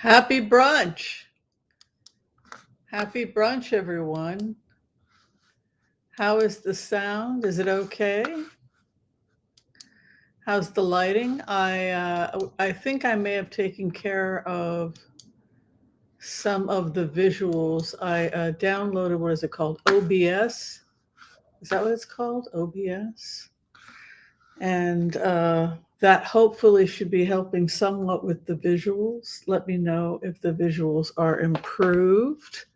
Happy brunch. Happy brunch, everyone. How is the sound? Is it okay? How's the lighting? I think I may have taken care of some of the visuals. I downloaded, what is it called? OBS. Is that what it's called? OBS. And that hopefully should be helping somewhat with the visuals. Let me know if the visuals are improved.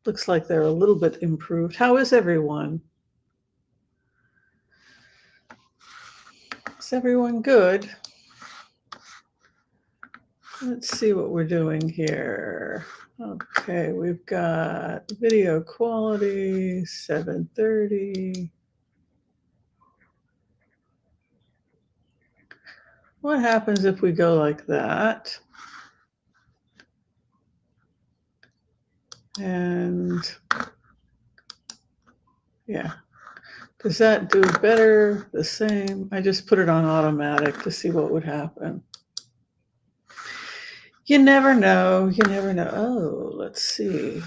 Looks like they're a little bit improved. How is everyone? Is everyone good? Let's see what we're doing here. Okay, we've got video quality, 730. What happens if we go like that? And yeah, does that do better, the same? I just put it on automatic to see what would happen. You never know. You never know. Oh, let's see.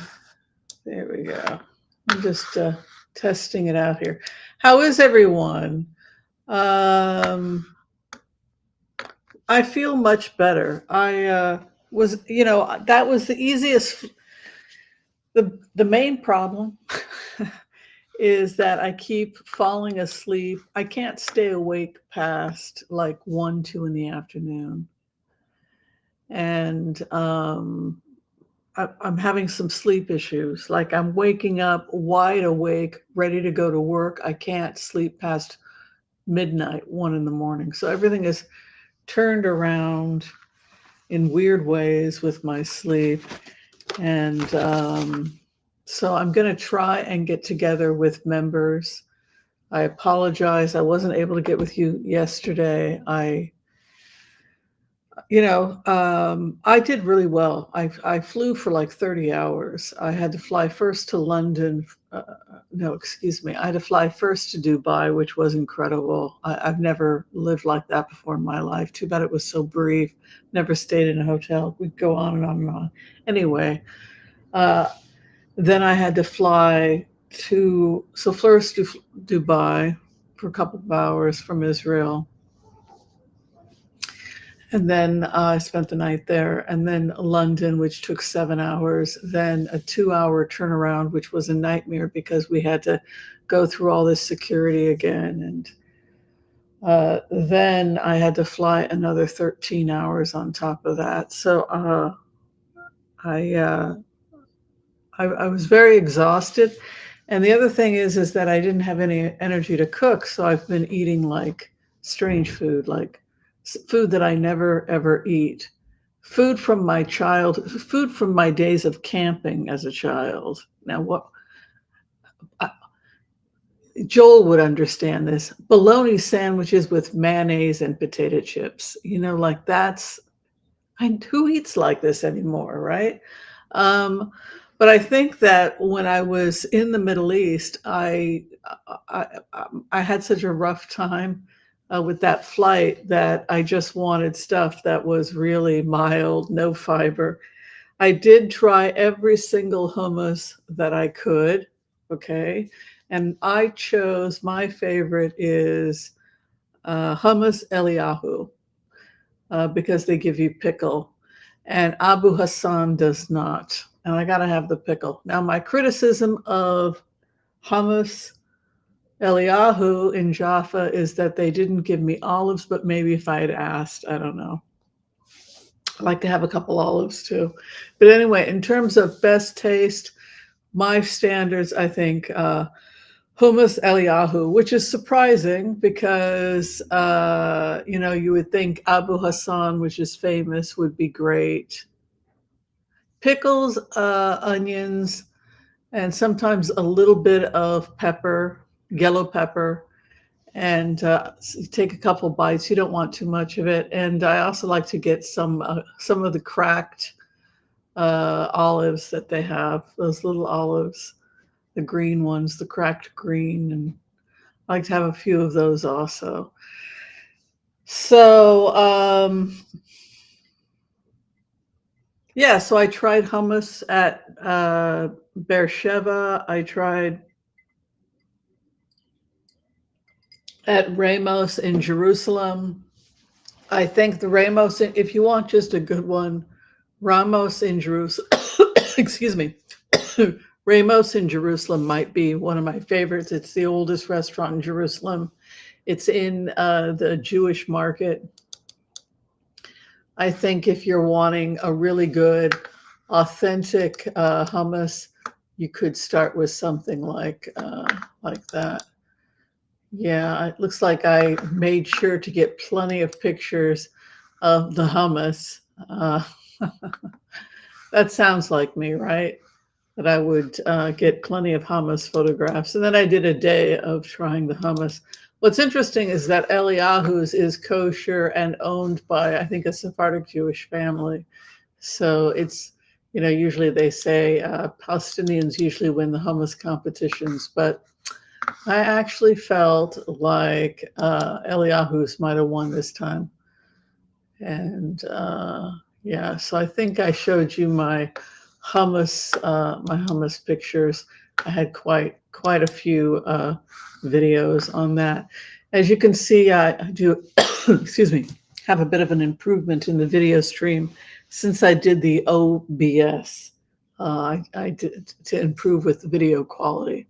There we go. I'm just testing it out here. How is everyone? I feel much better. I was, that was the easiest. The main problem is that I keep falling asleep. I can't stay awake past like 1, 2 in the afternoon. And I'm having some sleep issues. Like I'm waking up wide awake, ready to go to work. I can't sleep past midnight, 1 in the morning. So everything is turned around in weird ways with my sleep. And so I'm going to try and get together with members. I apologize. I wasn't able to get with you yesterday. I did really well. I flew for like 30 hours. I had to fly first to London. No, excuse me. I had to fly first to Dubai, which was incredible. I've never lived like that before in my life. Too bad it was so brief. Never stayed in a hotel. We'd go on and on and on. Anyway, then I had to fly first to Dubai for a couple of hours from Israel. And then I spent the night there, and then London, which took 7 hours, then a 2-hour turnaround, which was a nightmare because we had to go through all this security again. And then I had to fly another 13 hours on top of that. So I was very exhausted. And the other thing is that I didn't have any energy to cook. So I've been eating like strange food, like food that I never ever eat. Food from my days of camping as a child. Now, Joel would understand this. Bologna sandwiches with mayonnaise and potato chips. Like who eats like this anymore, right? But I think that when I was in the Middle East, I had such a rough time with that flight that I just wanted stuff that was really mild, no fiber. I did try every single hummus that I could, okay? And I chose, my favorite is hummus Eliyahu because they give you pickle. And Abu Hassan does not. And I got to have the pickle. Now, my criticism of hummus Eliyahu in Jaffa is that they didn't give me olives, but maybe if I had asked, I don't know. I like to have a couple olives too. But anyway, in terms of best taste, my standards, I think hummus Eliyahu, which is surprising because, you would think Abu Hassan, which is famous, would be great. Pickles, onions, and sometimes a little bit of pepper, yellow pepper, and you take a couple bites. You don't want too much of it. And I also like to get some of the cracked olives that they have, those little olives, the green ones, the cracked green, and I like to have a few of those also. So Yeah, so I tried hummus at Beersheba. I tried at Ramos in Jerusalem. I think the Ramos, if you want just a good one, Ramos in Jerusalem, excuse me, Ramos in Jerusalem might be one of my favorites. It's the oldest restaurant in Jerusalem. It's in the Jewish market. I think if you're wanting a really good, authentic hummus, you could start with something like that. Yeah, it looks like I made sure to get plenty of pictures of the hummus. That sounds like me, right? That I would get plenty of hummus photographs. And then I did a day of trying the hummus. What's interesting is that Eliyahu's is kosher and owned by, I think, a Sephardic Jewish family. So it's, usually they say Palestinians usually win the hummus competitions, but I actually felt like Eliyahu's might have won this time. And yeah, so I think I showed you my hummus pictures. I had quite a few videos on that. As you can see, I do, excuse me, have a bit of an improvement in the video stream since I did the OBS. I did to improve with the video quality.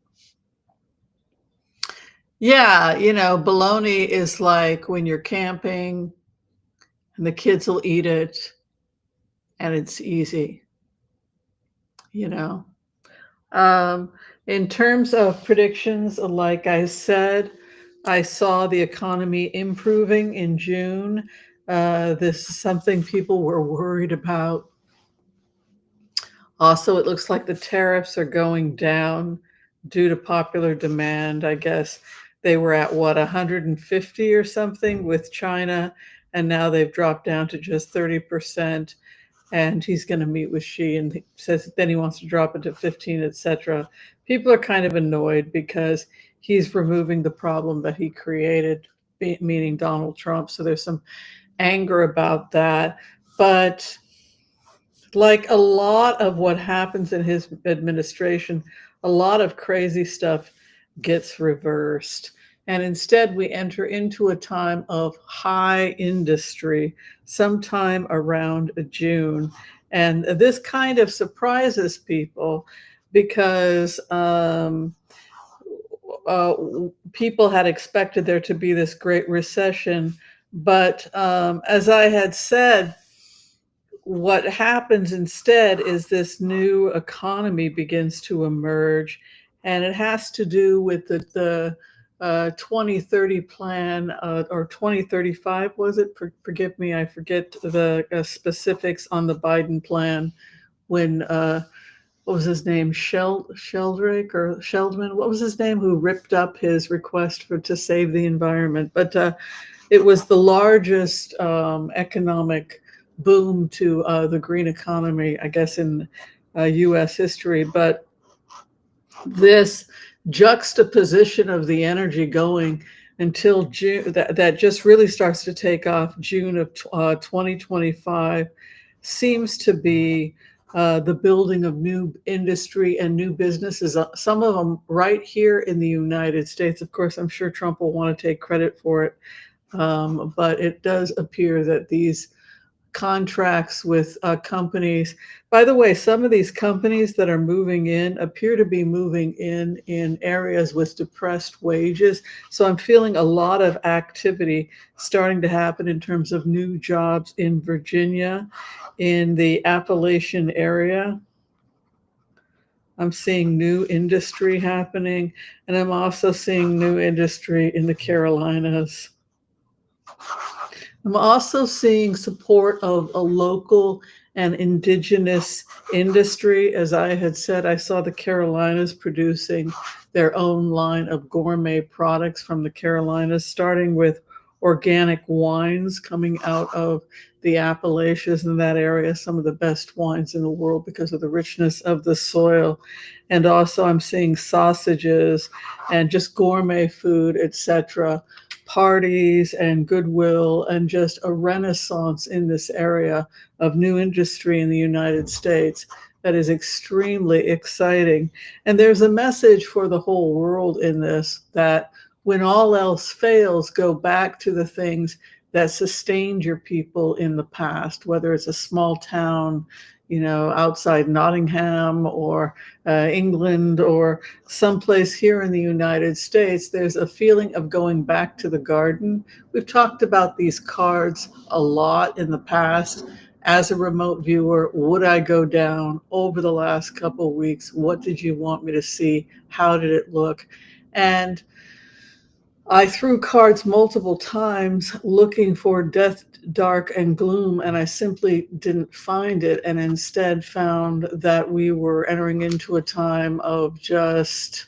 Yeah, bologna is like when you're camping and the kids will eat it and it's easy, you know. In terms of predictions, like I said, I saw the economy improving in June. This is something people were worried about. Also, it looks like the tariffs are going down due to popular demand. I guess they were at what, 150 or something with China, and now they've dropped down to just 30%. And he's going to meet with Xi, and he says then he wants to drop it to 15, etc. People are kind of annoyed because he's removing the problem that he created, meaning Donald Trump. So there's some anger about that. But like a lot of what happens in his administration, a lot of crazy stuff gets reversed. And instead, we enter into a time of high industry sometime around June. And this kind of surprises people because people had expected there to be this great recession. But as I had said, what happens instead is this new economy begins to emerge, and it has to do with the 2030 plan or 2035, was it? Forgive me, I forget the specifics on the Biden plan. When what was his name, Sheldrick or Sheldman? What was his name? Who ripped up his request to save the environment? But it was the largest economic boom to the green economy, I guess, in U.S. history. But this juxtaposition of the energy going until June, that just really starts to take off June of 2025, seems to be the building of new industry and new businesses, some of them right here in the United States. Of course, I'm sure Trump will want to take credit for it. But it does appear that these contracts with companies, by the way, some of these companies that are moving in appear to be moving in areas with depressed wages. So I'm feeling a lot of activity starting to happen in terms of new jobs in Virginia, in the Appalachian area. I'm seeing new industry happening, and I'm also seeing new industry in the Carolinas. I'm also seeing support of a local and indigenous industry. As I had said, I saw the Carolinas producing their own line of gourmet products from the Carolinas, starting with organic wines coming out of the Appalachians in that area, some of the best wines in the world because of the richness of the soil. And also I'm seeing sausages and just gourmet food, etc., parties and goodwill and just a renaissance in this area of new industry in the United States that is extremely exciting. And there's a message for the whole world in this, that when all else fails, go back to the things that sustained your people in the past, whether it's a small town, outside Nottingham or England or someplace here in the United States. There's a feeling of going back to the garden. We've talked about these cards a lot in the past. As a remote viewer, would I go down over the last couple of weeks? What did you want me to see? How did it look? And I threw cards multiple times looking for death, dark, and gloom, and I simply didn't find it, and instead found that we were entering into a time of just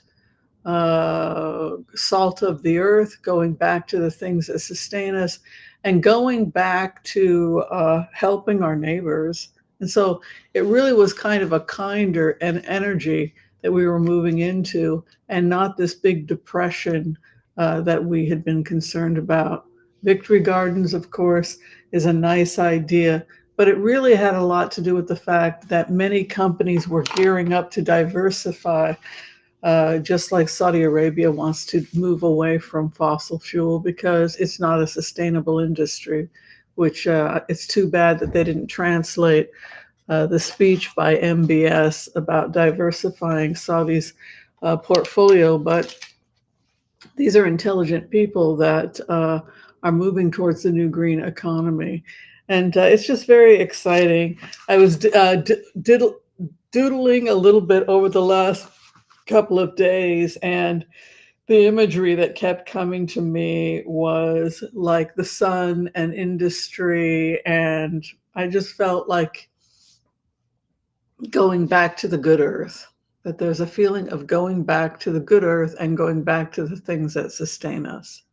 salt of the earth, going back to the things that sustain us, and going back to helping our neighbors. And so it really was kind of a kinder and energy that we were moving into, and not this big depression that we had been concerned about. Victory Gardens, of course, is a nice idea, but it really had a lot to do with the fact that many companies were gearing up to diversify, just like Saudi Arabia wants to move away from fossil fuel because it's not a sustainable industry, which it's too bad that they didn't translate the speech by MBS about diversifying Saudi's portfolio. But these are intelligent people that are moving towards the new green economy. And it's just very exciting. I was doodling a little bit over the last couple of days, and the imagery that kept coming to me was like the sun and industry. And I just felt like going back to the good earth, that there's a feeling of going back to the good earth and going back to the things that sustain us.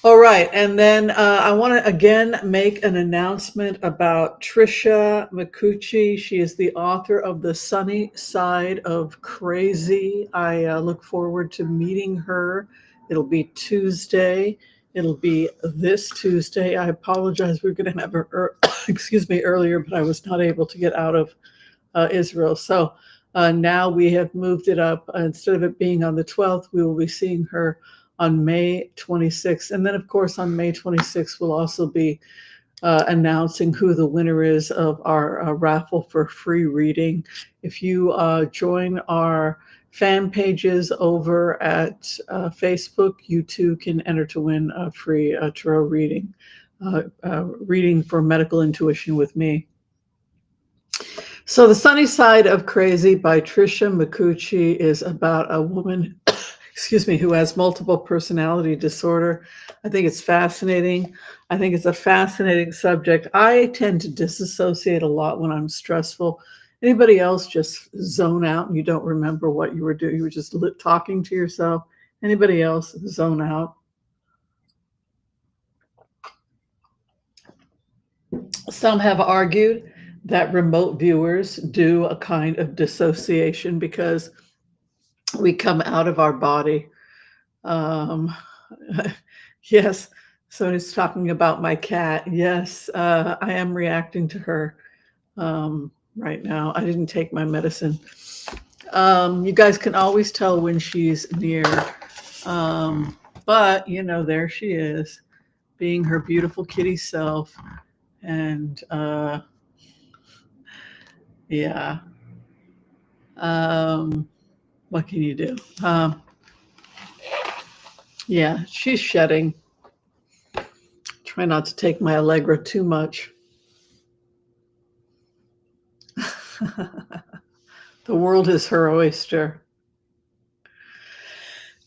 All right, and then I want to again make an announcement about Trisha McCucci. She is the author of The Sunny Side of Crazy. I look forward to meeting her. It'll be Tuesday. It'll be this Tuesday. I apologize. We were going to have her, excuse me, earlier, but I was not able to get out of Israel. So now we have moved it up. Instead of it being on the 12th, we will be seeing her on May 26th. And then, of course, on May 26th, we'll also be announcing who the winner is of our raffle for free reading. If you join our fan pages over at Facebook, you too can enter to win a free tarot reading, reading for medical intuition with me. So The Sunny Side of Crazy by Trisha McCucci is about a woman excuse me, who has multiple personality disorder. I think it's fascinating. I think it's a fascinating subject. I tend to disassociate a lot when I'm stressful. Anybody else just zone out and you don't remember what you were doing? You were just talking to yourself. Anybody else zone out? Some have argued that remote viewers do a kind of dissociation because we come out of our body. Yes, so he's talking about my cat. Yes, I am reacting to her right now. I didn't take my medicine. You guys can always tell when she's near. But, there she is, being her beautiful kitty self. And yeah. What can you do? Yeah, she's shedding. Try not to take my Allegra too much. The world is her oyster.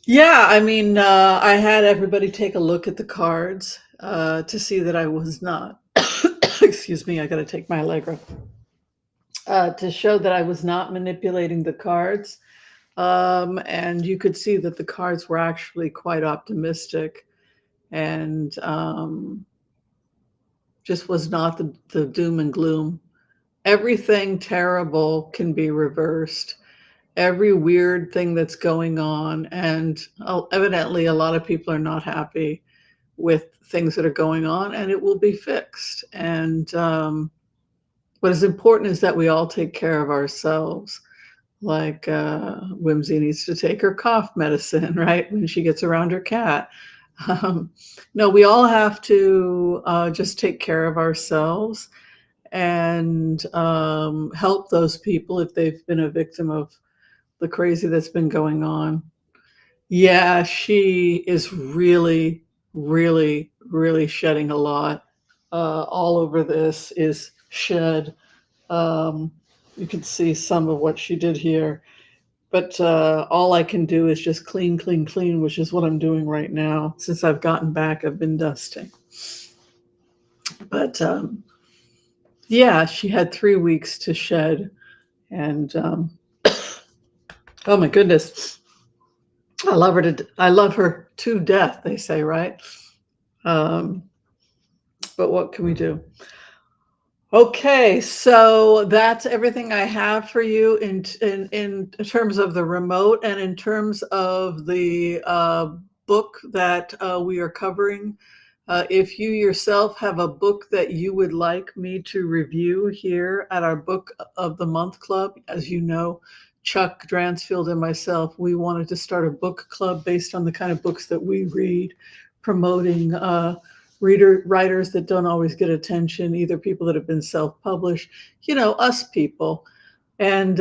Yeah, I mean, I had everybody take a look at the cards to see that I was not, excuse me, I got to take my Allegra, to show that I was not manipulating the cards. And you could see that the cards were actually quite optimistic, and just was not the doom and gloom. Everything terrible can be reversed. every weird thing that's going on, and evidently a lot of people are not happy with things that are going on, and it will be fixed. And what is important is that we all take care of ourselves. Like Whimsy needs to take her cough medicine, right, when she gets around her cat. Um, no, we all have to just take care of ourselves and help those people if they've been a victim of the crazy that's been going on. Yeah, she is really, really, really shedding a lot. All over this is shed. Um, you can see some of what she did here. But all I can do is just clean, clean, clean, which is what I'm doing right now. Since I've gotten back, I've been dusting. But yeah, she had 3 weeks to shed. And oh my goodness, I love her to death, they say, right? Um, but what can we do? Okay, so that's everything I have for you in terms of the remote and in terms of the book that we are covering. If you yourself have a book that you would like me to review here at our Book of the Month Club, as you know, Chuck Dransfield and myself, we wanted to start a book club based on the kind of books that we read, promoting writers that don't always get attention, either people that have been self-published, us people. And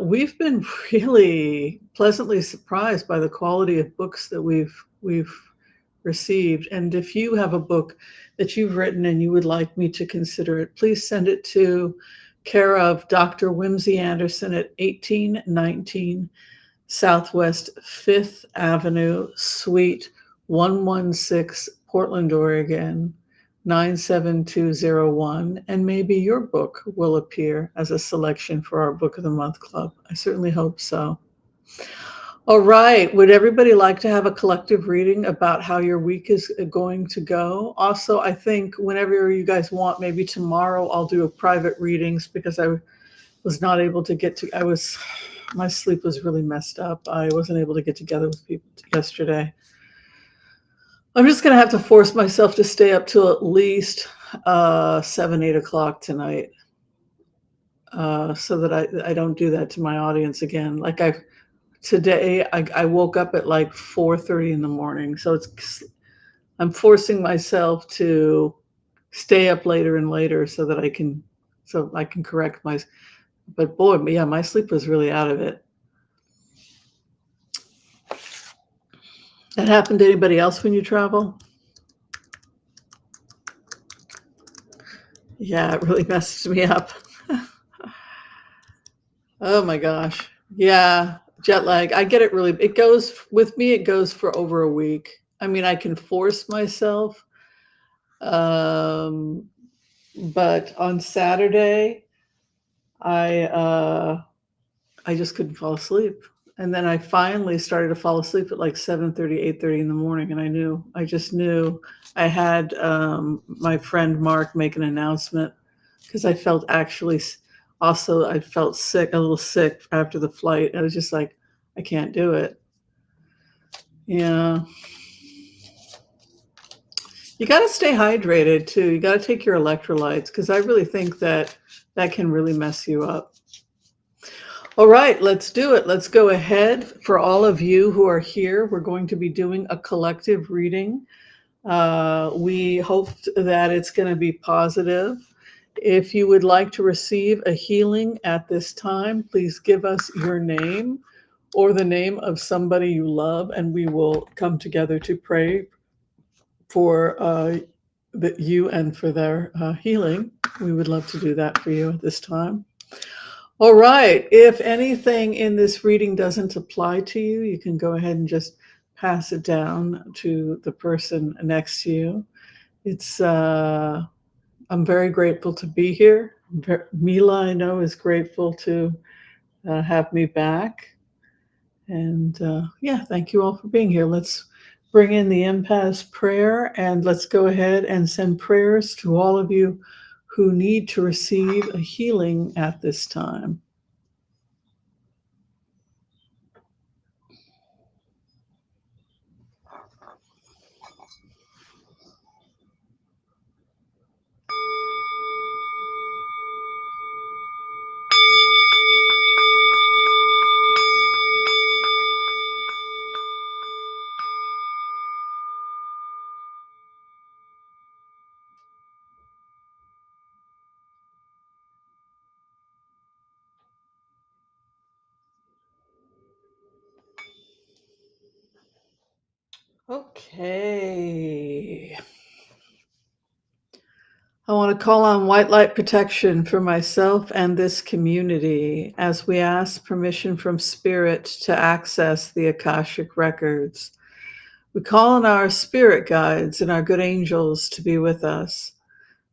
we've been really pleasantly surprised by the quality of books that we've received. And if you have a book that you've written and you would like me to consider it, please send it to care of Dr. Whimsy Anderson at 1819 Southwest 5th Avenue, Suite 116, Portland, Oregon, 97201. And maybe your book will appear as a selection for our Book of the Month Club. I certainly hope so. All right. Would everybody like to have a collective reading about how your week is going to go? Also, I think whenever you guys want, maybe tomorrow I'll do a private readings because I was not able to my sleep was really messed up. I wasn't able to get together with people yesterday. I'm just going to have to force myself to stay up till at least 7, 8 o'clock tonight so that I don't do that to my audience again. Like today I woke up at like 4:30 in the morning. So I'm forcing myself to stay up later and later so I can correct but boy, yeah, my sleep was really out of it. That happened to anybody else when you travel? Yeah, it really messes me up. Oh my gosh. Yeah, jet lag. I get it it goes for over a week. I mean, I can force myself. Um, but on Saturday, I just couldn't fall asleep. And then I finally started to fall asleep at like 7:30, 8:30 in the morning. And I just knew I had my friend Mark make an announcement because I felt I felt sick, a little sick after the flight. I was just like, I can't do it. Yeah. You got to stay hydrated too. You got to take your electrolytes because I really think that can really mess you up. All right, let's do it. Let's go ahead. For all of you who are here, we're going to be doing a collective reading. We hope that it's going to be positive. If you would like to receive a healing at this time, please give us your name or the name of somebody you love, and we will come together to pray for you and for their healing. We would love to do that for you at this time. All right. If anything in this reading doesn't apply to you, you can go ahead and just pass it down to the person next to you. I'm very grateful to be here. Mila, I know, is grateful to have me back. And yeah, thank you all for being here. Let's bring in the empath prayer and let's go ahead and send prayers to all of you who need to receive a healing at this time. Okay. I want to call on white light protection for myself and this community as we ask permission from Spirit to access the Akashic records. We call on our spirit guides and our good angels to be with us.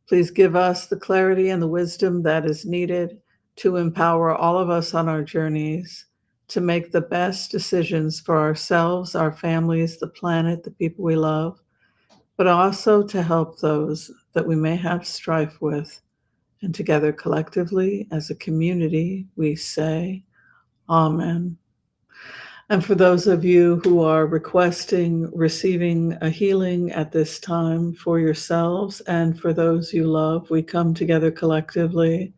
Please give us the clarity and the wisdom that is needed to empower all of us on our journeys to make the best decisions for ourselves, our families, the planet, the people we love, but also to help those that we may have strife with. And together, collectively, as a community, we say, Amen. And for those of you who are requesting receiving a healing at this time for yourselves and for those you love, we come together collectively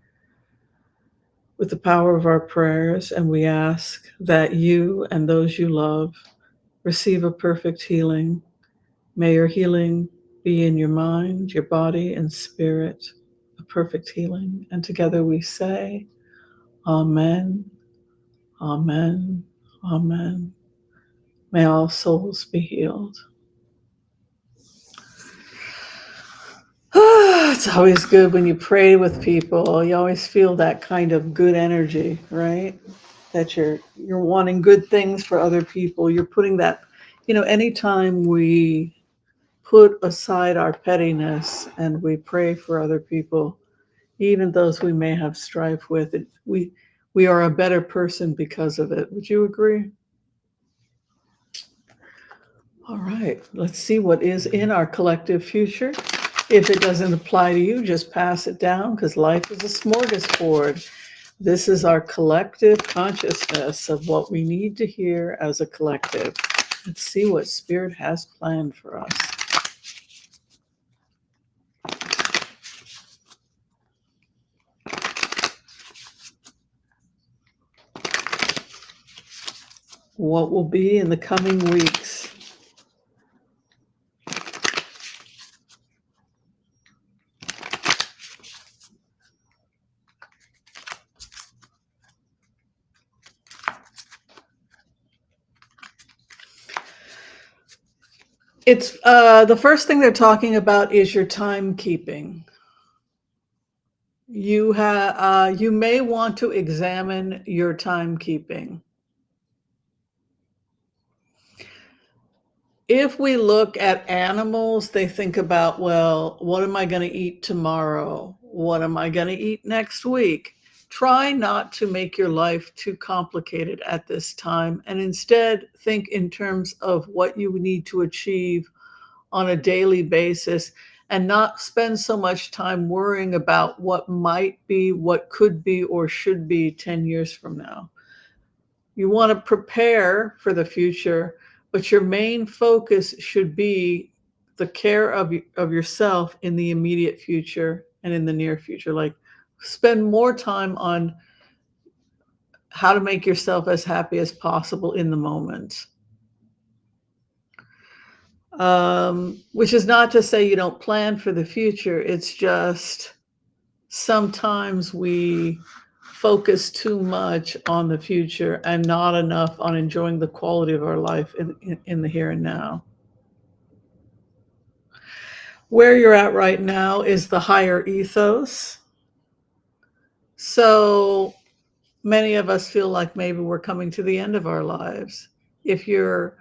with the power of our prayers, and we ask that you and those you love receive a perfect healing. May your healing be in your mind, your body, and spirit, a perfect healing. And together we say, Amen, Amen, Amen. May all souls be healed. It's always good when you pray with people. You always feel that kind of good energy, right? That you're wanting good things for other people. You're putting that, anytime we put aside our pettiness and we pray for other people, even those we may have strife with, we are a better person because of it. Would you agree? All right, let's see what is in our collective future. If it doesn't apply to you, just pass it down because life is a smorgasbord. This is our collective consciousness of what we need to hear as a collective. Let's see what Spirit has planned for us. What will be in the coming weeks? It's the first thing they're talking about is your timekeeping. You may want to examine your timekeeping. If we look at animals, they think about, well, what am I going to eat tomorrow? What am I going to eat next week? Try not to make your life too complicated at this time, and instead think in terms of what you need to achieve on a daily basis and not spend so much time worrying about what might be, what could be, or should be 10 years from now. You want to prepare for the future, but your main focus should be the care of yourself in the immediate future and in the near future. Like, spend more time on how to make yourself as happy as possible in the moment. Which is not to say you don't plan for the future. It's just sometimes we focus too much on the future and not enough on enjoying the quality of our life in the here and now. Where you're at right now is the higher ethos. So many of us feel like maybe we're coming to the end of our lives. If you're,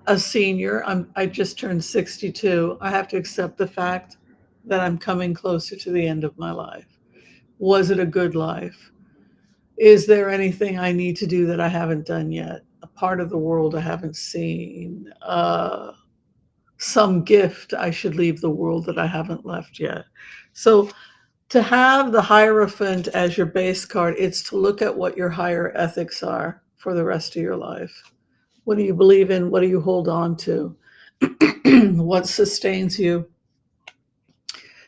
a senior, I just turned 62. I have to accept the fact that I'm coming closer to the end of my life. Was it a good life? Is there anything I need to do that I haven't done yet? A part of the world I haven't seen? Some gift I should leave the world that I haven't left yet? So to have the Hierophant as your base card, it's to look at what your higher ethics are for the rest of your life. What do you believe in? What do you hold on to? What sustains you?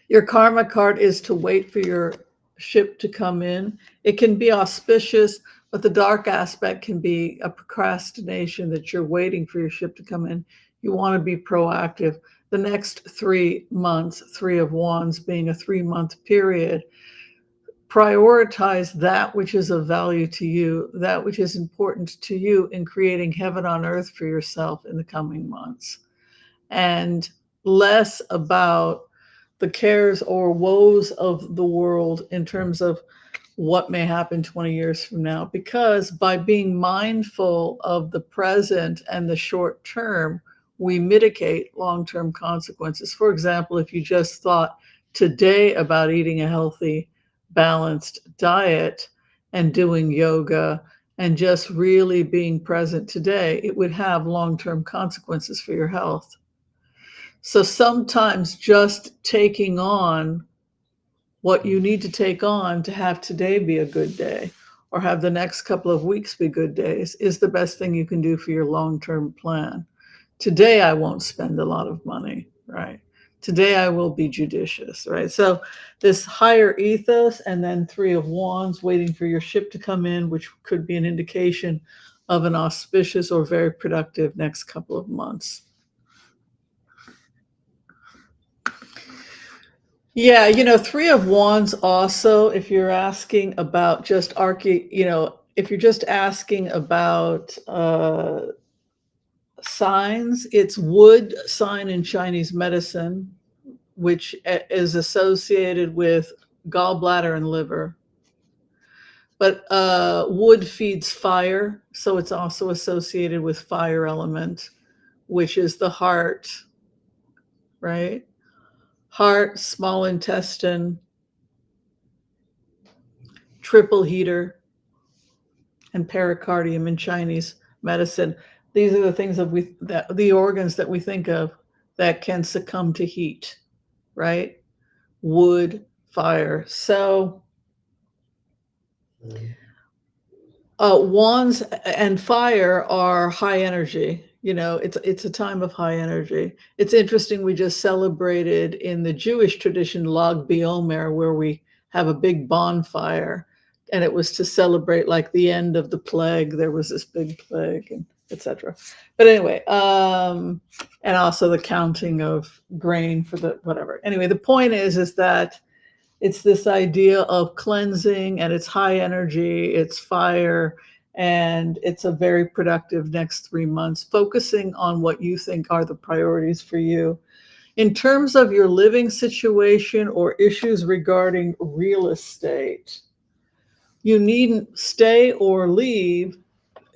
Your karma card is to wait for your ship to come in. It can be auspicious, but the dark aspect can be a procrastination that you're waiting for your ship to come in. You want to be proactive. The next 3 months, 3 of Wands being a 3-month period, Prioritize that which is of value to you, that which is important to you in creating heaven on earth for yourself in the coming months, and less about the cares or woes of the world in terms of what may happen 20 years from now. Because by being mindful of the present and the short term, we mitigate long-term consequences. For example, if you just thought today about eating a healthy, balanced diet and doing yoga and just really being present today, it would have long-term consequences for your health. So sometimes just taking on what you need to take on to have today be a good day, or have the next couple of weeks be good days, is the best thing you can do for your long-term plan. Today, I won't spend a lot of money, right? Today, I will be judicious, right? So this higher ethos, and then Three of Wands, waiting for your ship to come in, which could be an indication of an auspicious or very productive next couple of months. Yeah, Three of Wands also, if you're asking about just if you're just asking about signs, it's wood sign in Chinese medicine, which is associated with gallbladder and liver. But wood feeds fire, so it's also associated with fire element, which is the heart, right? Heart, small intestine, triple heater, and pericardium in Chinese medicine. These are the things that the organs that we think of that can succumb to heat, right? Wood, fire. So wands and fire are high energy. It's a time of high energy. It's interesting. We just celebrated in the Jewish tradition Lag BaOmer, where we have a big bonfire, and it was to celebrate like the end of the plague. There was this big plague, and etc. But anyway, and also the counting of grain for the whatever. Anyway, the point is that it's this idea of cleansing, and it's high energy, it's fire, and it's a very productive next 3 months, focusing on what you think are the priorities for you. In terms of your living situation or issues regarding real estate, you needn't stay or leave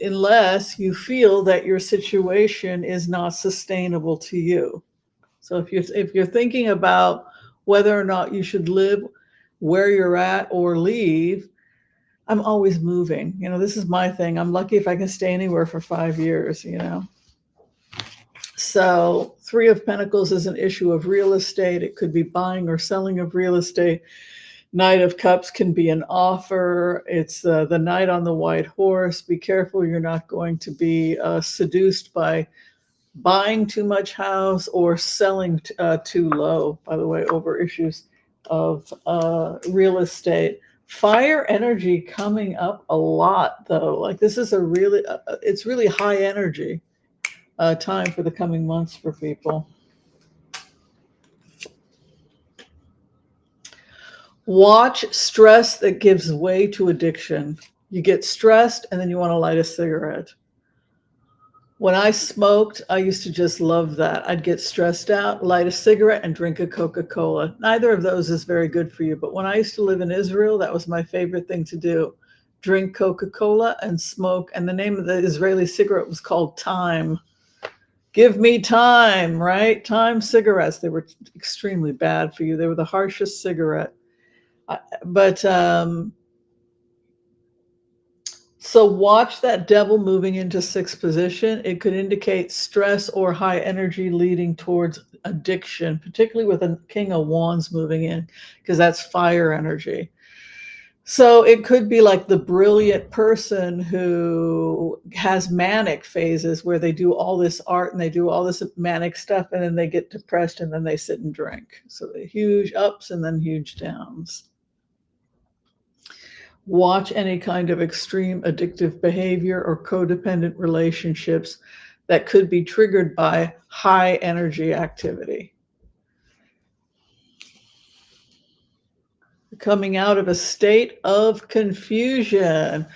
unless you feel that your situation is not sustainable to you. So if you're thinking about whether or not you should live where you're at or leave, I'm always moving. This is my thing. I'm lucky if I can stay anywhere for 5 years, So Three of Pentacles is an issue of real estate. It could be buying or selling of real estate. Knight of Cups can be an offer. It's the knight on the white horse. Be careful you're not going to be seduced by buying too much house or selling too low, by the way, over issues of real estate. Fire energy coming up a lot, though. Like this is it's really high energy time for the coming months for people. Watch stress that gives way to addiction. You get stressed and then you want to light a cigarette. When I smoked, I used to just love that. I'd get stressed out, light a cigarette, and drink a Coca-Cola. Neither of those is very good for you. But when I used to live in Israel, that was my favorite thing to do. Drink Coca-Cola and smoke. And the name of the Israeli cigarette was called Time. Give me time, right? Time cigarettes. They were extremely bad for you. They were the harshest cigarette. So watch that devil moving into sixth position. It could indicate stress or high energy leading towards addiction, particularly with a King of Wands moving in, because that's fire energy. So it could be like the brilliant person who has manic phases where they do all this art and they do all this manic stuff, and then they get depressed and then they sit and drink. So the huge ups and then huge downs. Watch any kind of extreme addictive behavior or codependent relationships that could be triggered by high energy activity. coming out of a state of confusion.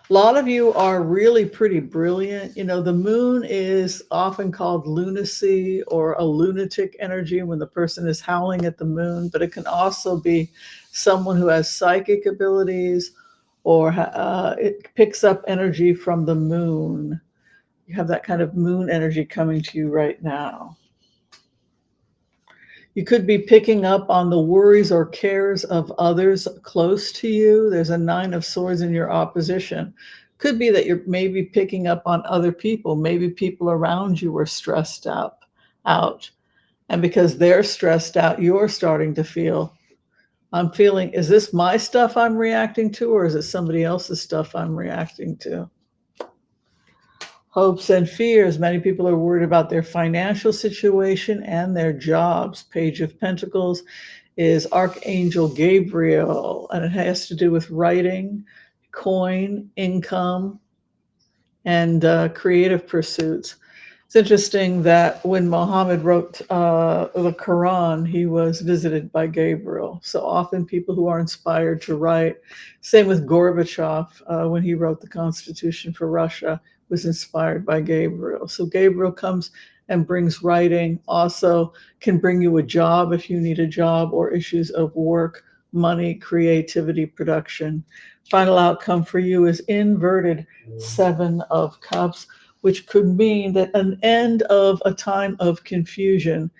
A lot of you are really pretty brilliant. You know, the moon is often called lunacy or a lunatic energy when the person is howling at the moon, but it can also be someone who has psychic abilities or it picks up energy from the moon. You have that kind of moon energy coming to you right now. You could be picking up on the worries or cares of others close to you. There's a nine of swords in your opposition. Could be that you're maybe picking up on other people. Maybe people around you are stressed out. And because they're stressed out, you're starting to feel, I'm feeling, is this my stuff I'm reacting to, or is it somebody else's stuff I'm reacting to? Hopes and fears. Many people are worried about their financial situation and their jobs. Page of Pentacles is Archangel Gabriel, and it has to do with writing, coin, income, and creative pursuits. It's interesting that when Muhammad wrote the Quran, he was visited by Gabriel. So often people who are inspired to write, same with Gorbachev, when he wrote the Constitution for Russia, was inspired by Gabriel. So Gabriel comes and brings writing, also can bring you a job if you need a job, or issues of work, money, creativity, production. Final outcome for you is inverted Seven of Cups, which could mean that an end of a time of confusion.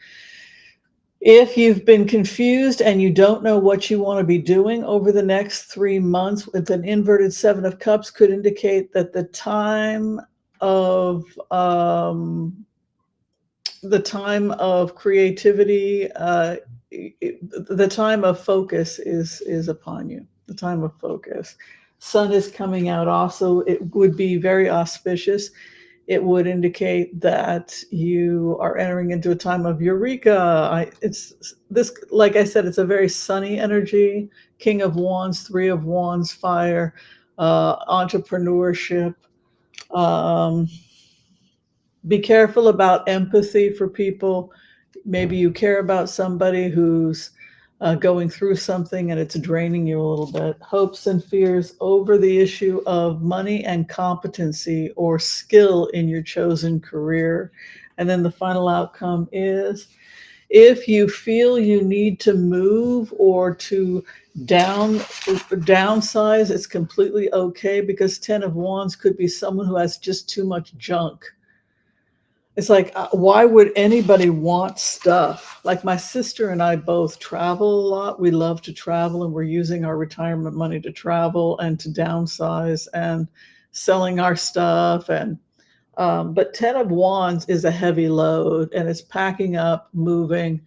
If you've been confused and you don't know what you want to be doing over the next 3 months, with an inverted Seven of Cups could indicate that the time of creativity, the time of focus is upon you. The time of focus. Sun is coming out also. It would be very auspicious. It would indicate that you are entering into a time of eureka. It's this, like I said, it's a very sunny energy. King of Wands, Three of Wands, fire, entrepreneurship. Be careful about empathy for people. Maybe you care about somebody who's going through something and it's draining you a little bit. Hopes and fears over the issue of money and competency or skill in your chosen career. And then the final outcome is, if you feel you need to move or to downsize, it's completely okay, because Ten of Wands could be someone who has just too much junk. It's like, why would anybody want stuff? Like my sister and I both travel a lot. We love to travel, and we're using our retirement money to travel and to downsize and selling our stuff. And but Ten of Wands is a heavy load, and it's packing up, moving.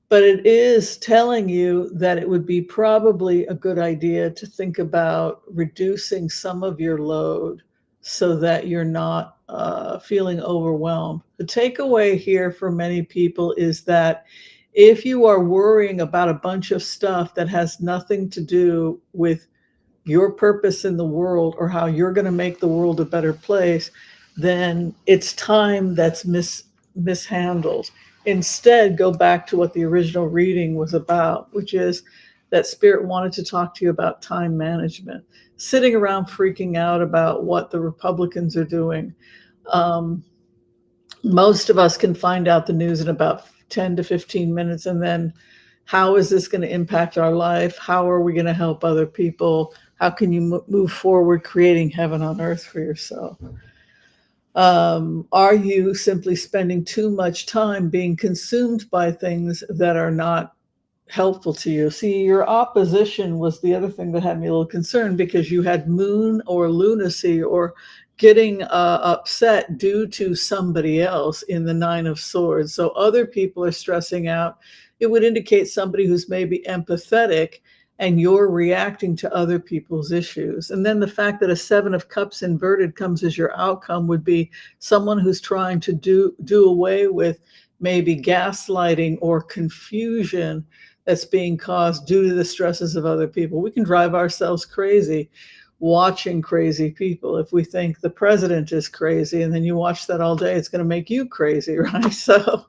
But it is telling you that it would be probably a good idea to think about reducing some of your load so that you're not feeling overwhelmed. The takeaway here for many people is that if you are worrying about a bunch of stuff that has nothing to do with your purpose in the world or how you're going to make the world a better place, then it's time that's mishandled. Instead, go back to what the original reading was about, which is that Spirit wanted to talk to you about time management. Sitting around freaking out about what the Republicans are doing. Most of us can find out the news in about 10 to 15 minutes, and then how is this going to impact our life? How are we going to help other people? How can you move forward creating heaven on earth for yourself? Are you simply spending too much time being consumed by things that are not helpful to you? See, your opposition was the other thing that had me a little concerned, because you had moon or lunacy or getting upset due to somebody else in the Nine of Swords. So other people are stressing out. It would indicate somebody who's maybe empathetic, and you're reacting to other people's issues. And then the fact that a Seven of Cups inverted comes as your outcome would be someone who's trying to do away with maybe gaslighting or confusion that's being caused due to the stresses of other people. We can drive ourselves crazy watching crazy people. If we think the president is crazy and then you watch that all day, it's going to make you crazy, right? So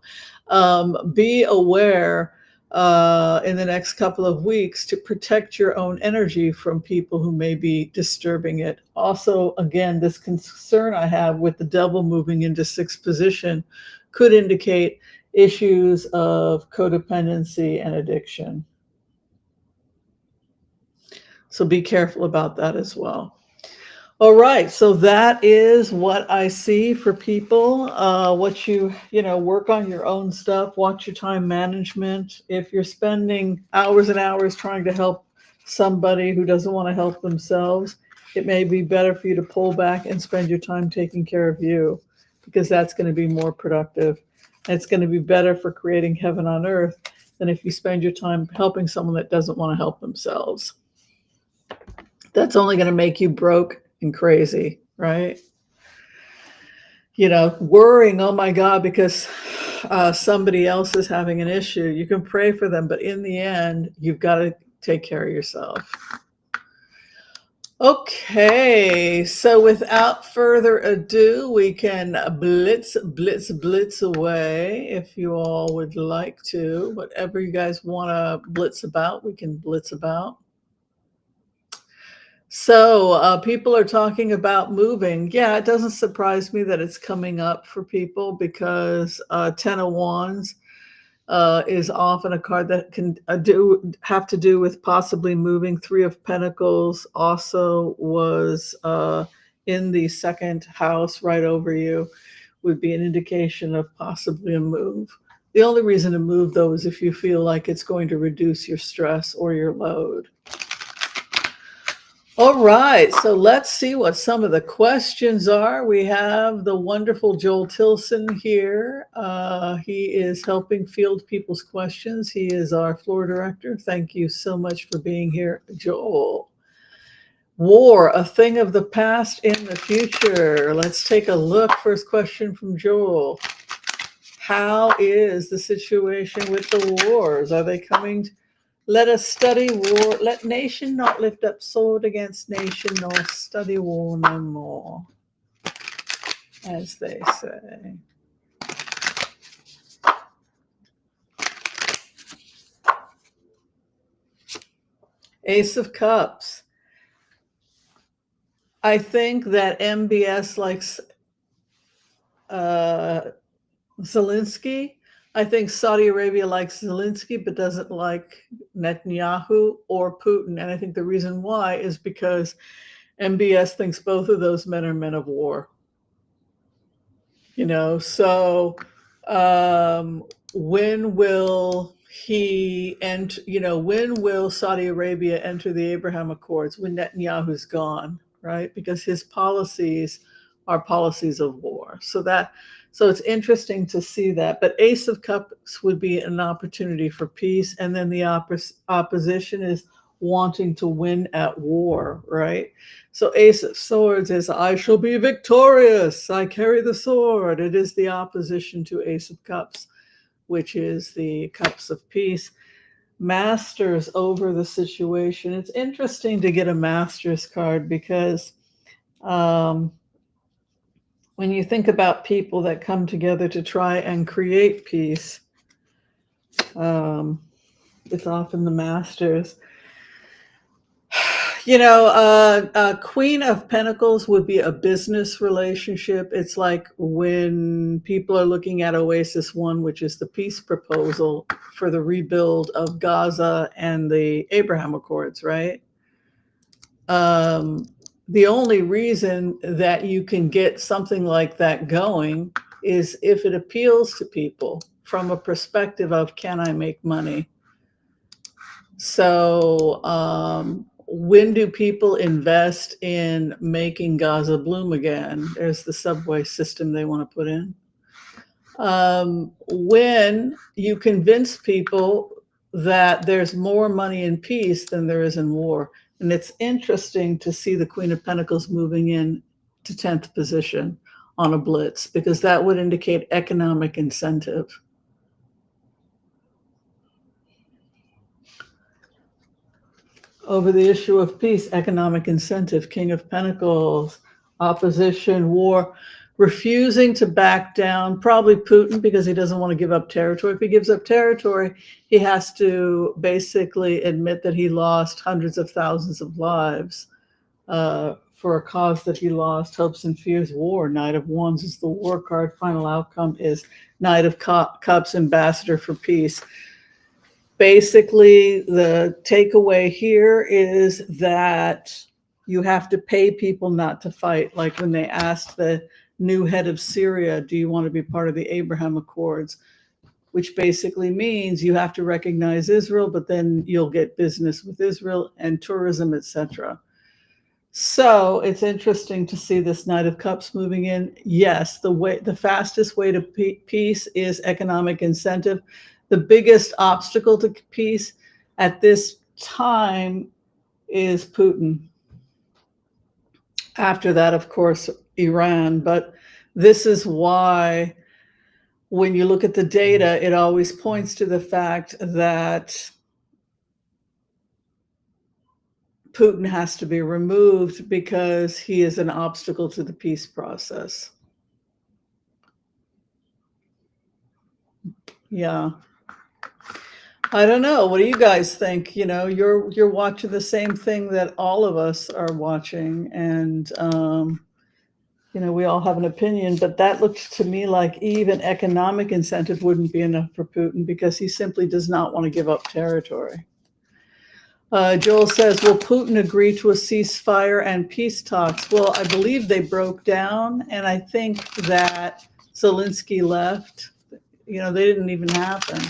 be aware in the next couple of weeks to protect your own energy from people who may be disturbing it. Also, again, this concern I have with the devil moving into sixth position could indicate issues of codependency and addiction. So be careful about that as well. All right, so that is what I see for people. What work on your own stuff, watch your time management. If you're spending hours and hours trying to help somebody who doesn't want to help themselves, it may be better for you to pull back and spend your time taking care of you, because that's going to be more productive. And it's going to be better for creating heaven on earth than if you spend your time helping someone that doesn't want to help themselves. That's only going to make you broke and crazy, right? Worrying, oh my God, because somebody else is having an issue. You can pray for them, but in the end, you've got to take care of yourself. Okay, so without further ado, we can blitz away if you all would like to. Whatever you guys want to blitz about, we can blitz about. So people are talking about moving. Yeah, it doesn't surprise me that it's coming up for people, because Ten of Wands is often a card that can have to do with possibly moving. Three of Pentacles also was in the second house right over you, would be an indication of possibly a move. The only reason to move, though, is if you feel like it's going to reduce your stress or your load. All right, so let's see what some of the questions are. We have the wonderful Joel Tilson here. He is helping field people's questions. He is our floor director. Thank you so much for being here, Joel. War, a thing of the past in the future. Let's take a look. First question from Joel. How is the situation with the wars? Are they coming? Let us study war. Let nation not lift up sword against nation, nor study war no more, as they say. Ace of Cups. I think that MBS likes Zelensky. I think Saudi Arabia likes Zelensky, but doesn't like Netanyahu or Putin. And I think the reason why is because MBS thinks both of those men are men of war. So when will he end? When will Saudi Arabia enter the Abraham Accords? When Netanyahu's gone, right? Because his policies are policies of war. So it's interesting to see that. But Ace of Cups would be an opportunity for peace. And then the opposition is wanting to win at war, right? So Ace of Swords is, I shall be victorious. I carry the sword. It is the opposition to Ace of Cups, which is the Cups of Peace. Masters over the situation. It's interesting to get a Masters card, because when you think about people that come together to try and create peace, it's often the Masters. Queen of Pentacles would be a business relationship. It's like when people are looking at Oasis 1, which is the peace proposal for the rebuild of Gaza and the Abraham Accords, right? The only reason that you can get something like that going is if it appeals to people from a perspective of, can I make money? So when do people invest in making Gaza bloom again? There's the subway system they want to put in. When you convince people that there's more money in peace than there is in war. And it's interesting to see the Queen of Pentacles moving in to 10th position on a blitz, because that would indicate economic incentive. Over the issue of peace, economic incentive, King of Pentacles, opposition, war. refusing to back down, probably Putin, because he doesn't want to give up territory. If he gives up territory, he has to basically admit that he lost hundreds of thousands of lives for a cause that he lost. Hopes and fears, war. Knight of Wands is the war card. Final outcome is Knight of Cups, ambassador for peace. Basically, the takeaway here is that you have to pay people not to fight. Like when they asked the new head of Syria, do you want to be part of the Abraham Accords? Which basically means you have to recognize Israel, but then you'll get business with Israel and tourism, etc. So it's interesting to see this Knight of Cups moving in. Yes, the fastest way to peace is economic incentive. The biggest obstacle to peace at this time is Putin. After that, of course, Iran. But this is why when you look at the data, it always points to the fact that Putin has to be removed because he is an obstacle to the peace process. Yeah. I don't know. What do you guys think? You know, you're watching the same thing that all of us are watching, and you know, we all have an opinion, but that looks to me like even economic incentive wouldn't be enough for Putin because he simply does not want to give up territory. Joel says, will Putin agree to a ceasefire and peace talks? Well, I believe they broke down, and I think that Zelensky left. You know, they didn't even happen.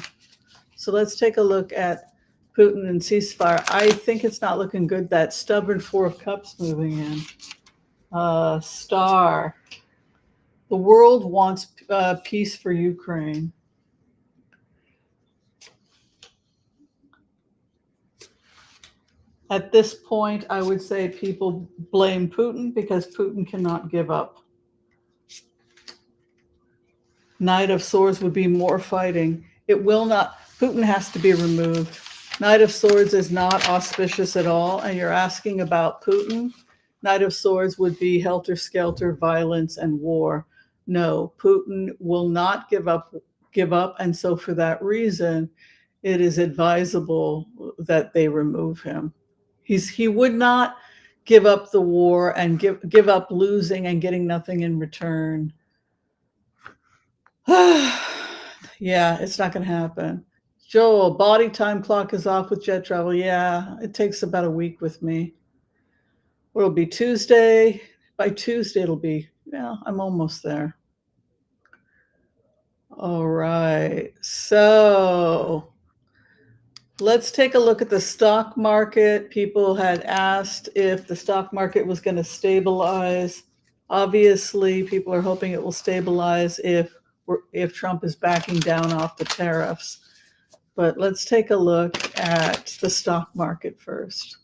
So let's take a look at Putin and ceasefire. I think it's not looking good. That stubborn Four of Cups moving in. Star. The world wants peace for Ukraine. At this point, I would say people blame Putin because Putin cannot give up. Knight of Swords would be more fighting. It will not. Putin has to be removed. Knight of Swords is not auspicious at all, and you're asking about Putin. Knight of Swords would be helter-skelter, violence, and war. No, Putin will not give up, and so for that reason, it is advisable that they remove him. He would not give up the war and give up losing and getting nothing in return. Yeah, it's not going to happen. Joel, body time clock is off with jet travel. Yeah, it takes about a week with me. It'll be Tuesday. By Tuesday, it'll be, yeah, I'm almost there. All right. So let's take a look at the stock market. People had asked if the stock market was going to stabilize. Obviously, people are hoping it will stabilize if Trump is backing down off the tariffs. But let's take a look at the stock market first.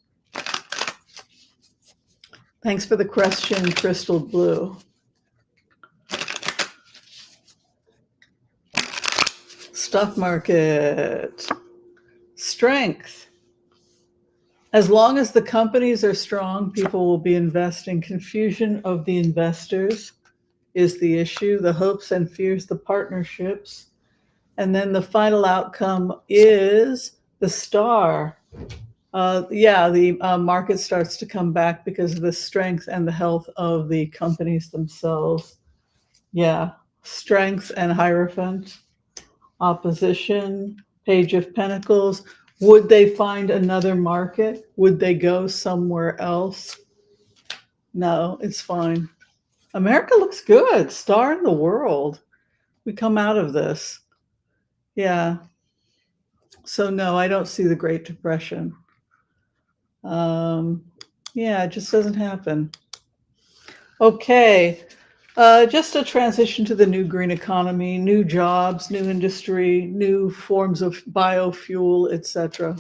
Thanks for the question, Crystal Blue. Stock market. Strength. As long as the companies are strong, people will be investing. Confusion of the investors is the issue. The hopes and fears, the partnerships. And then the final outcome is the star. The market starts to come back because of the strength and the health of the companies themselves. Yeah, strength and Hierophant. Opposition, Page of Pentacles. Would they find another market? Would they go somewhere else? No, it's fine. America looks good. Star in the world. We come out of this. Yeah. So no, I don't see the Great Depression. Yeah, it just doesn't happen. Okay. Just a transition to the new green economy, new jobs, new industry, new forms of biofuel, etc.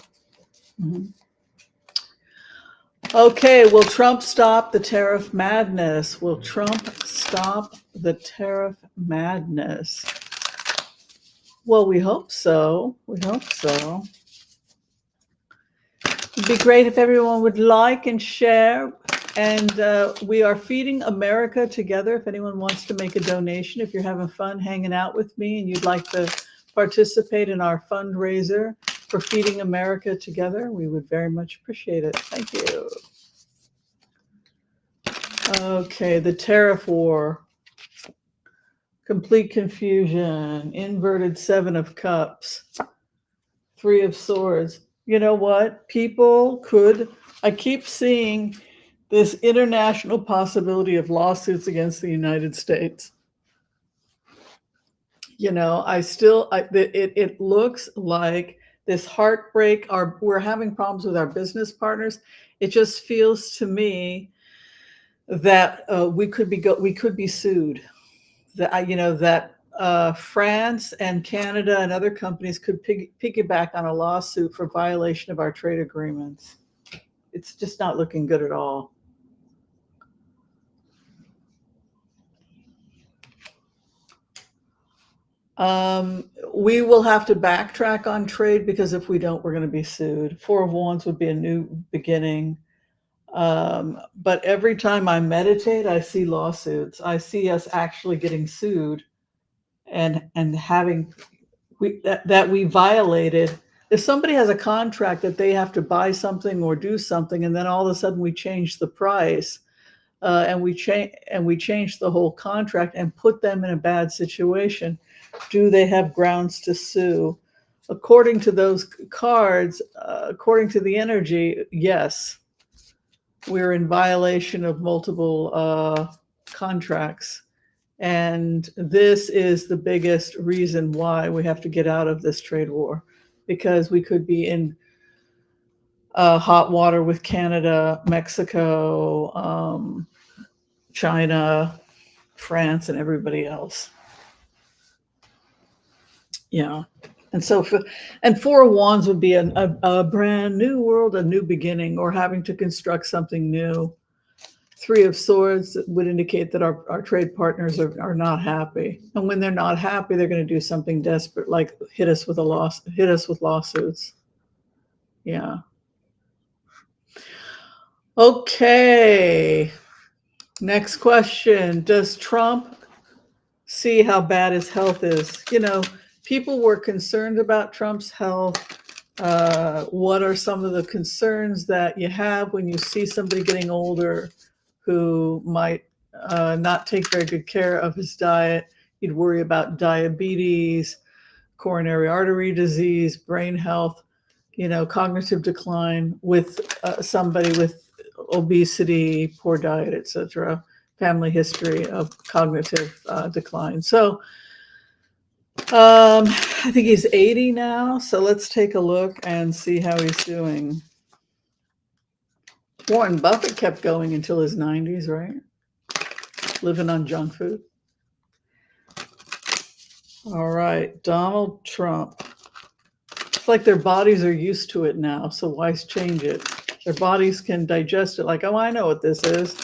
Okay, will Trump stop the tariff madness? Will Trump stop the tariff madness? Well, we hope so. We hope so. It'd be great if everyone would like and share. And we are feeding America together. If anyone wants to make a donation, if you're having fun hanging out with me and you'd like to participate in our fundraiser for Feeding America Together, we would very much appreciate it. Thank you. Okay, the tariff war. Complete confusion. Inverted Seven of Cups. Three of Swords. You know what? People could, I keep seeing this international possibility of lawsuits against the United States. You know, it looks like this heartbreak. We're having problems with our business partners. It just feels to me that we could be sued. That France and Canada and other companies could piggyback on a lawsuit for violation of our trade agreements. It's just not looking good at all. We will have to backtrack on trade because if we don't, we're going to be sued. Four of Wands would be a new beginning. But every time I meditate, I see lawsuits. I see us actually getting sued and having that we violated. If somebody has a contract that they have to buy something or do something, and then all of a sudden we change the price, and we change the whole contract and put them in a bad situation, do they have grounds to sue? According to those cards, according to the energy, yes, we're in violation of multiple contracts. And this is the biggest reason why we have to get out of this trade war, because we could be in hot water with Canada, Mexico, China, France, and everybody else. Yeah. And so, Four of Wands would be a brand new world, a new beginning, or having to construct something new. Three of Swords would indicate that our trade partners are not happy. And when they're not happy, they're going to do something desperate, like hit us with lawsuits. Yeah. Okay. Next question. Does Trump see how bad his health is? You know, people were concerned about Trump's health. What are some of the concerns that you have when you see somebody getting older who might not take very good care of his diet? You'd worry about diabetes, coronary artery disease, brain health, cognitive decline with somebody with obesity, poor diet, etc., family history of cognitive decline. So I think he's 80 now. So let's take a look and see how he's doing. Warren Buffett kept going until his 90s, right? Living on junk food. All right, Donald Trump. It's like their bodies are used to it now, so why change it? Their bodies can digest it like, oh, I know what this is.